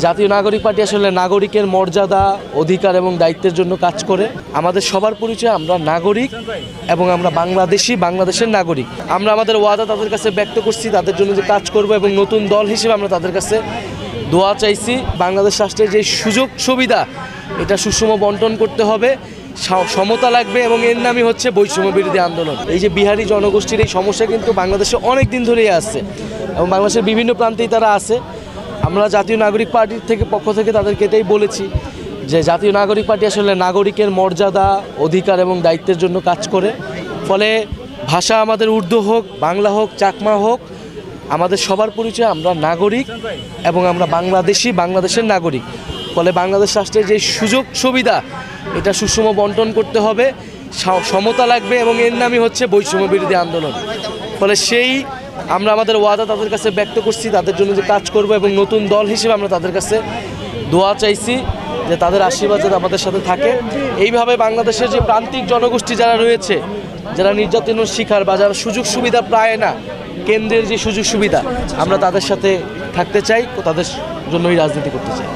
জাতীয় নাগরিক পার্টি আসলে নাগরিকের মর্যাদা, অধিকার এবং দায়িত্বের জন্য কাজ করে। আমাদের সবার পরিচয় আমরা নাগরিক এবং আমরা বাংলাদেশি, বাংলাদেশের নাগরিক। আমরা আমাদের ওয়াদা তাদের কাছে ব্যক্ত করছি, তাদের জন্য যে কাজ করব এবং নতুন দল হিসেবে আমরা তাদের কাছে দোয়া চাইছি। বাংলাদেশ রাষ্ট্রের যে সুযোগ সুবিধা এটা সুষম বন্টন করতে হবে, সমতা লাগবে এবং এর নামই হচ্ছে বৈষম্য বিরোধী আন্দোলন। এই যে বিহারি জনগোষ্ঠীর এই সমস্যা কিন্তু বাংলাদেশে অনেক দিন ধরেই আছে এবং বাংলাদেশের বিভিন্ন প্রান্তেই তারা আছে। আমরা জাতীয় নাগরিক পার্টির পক্ষ থেকে তাদেরকে এটাই বলেছি যে জাতীয় নাগরিক পার্টি আসলে নাগরিকের মর্যাদা, অধিকার এবং দায়িত্বের জন্য কাজ করে। ফলে ভাষা আমাদের উর্দু হোক, বাংলা হোক, চাকমা হোক, আমাদের সবার পরিচয় আমরা নাগরিক এবং আমরা বাংলাদেশি, বাংলাদেশের নাগরিক। ফলে বাংলাদেশ রাষ্ট্রের যে সুযোগ সুবিধা এটা সুষম বন্টন করতে হবে, সমতা লাগবে এবং এর নামই হচ্ছে বৈষম্য বিরোধী আন্দোলন। ফলে আমরা আমাদের ওয়াদা তাদের কাছে ব্যক্ত করছি, তাদের জন্য যে কাজ করব এবং নতুন দল হিসেবে আমরা তাদের কাছে দোয়া চাইছি যে তাদের আশীর্বাদ যাতে আমাদের সাথে থাকে। এইভাবে বাংলাদেশের যে প্রান্তিক জনগোষ্ঠী যারা রয়েছে, যারা নির্যাতনের শিকার বা যারা সুযোগ সুবিধা পায় না, কেন্দ্রের যে সুযোগ সুবিধা, আমরা তাদের সাথে থাকতে চাই, তাদের জন্যই রাজনীতি করতে চাই।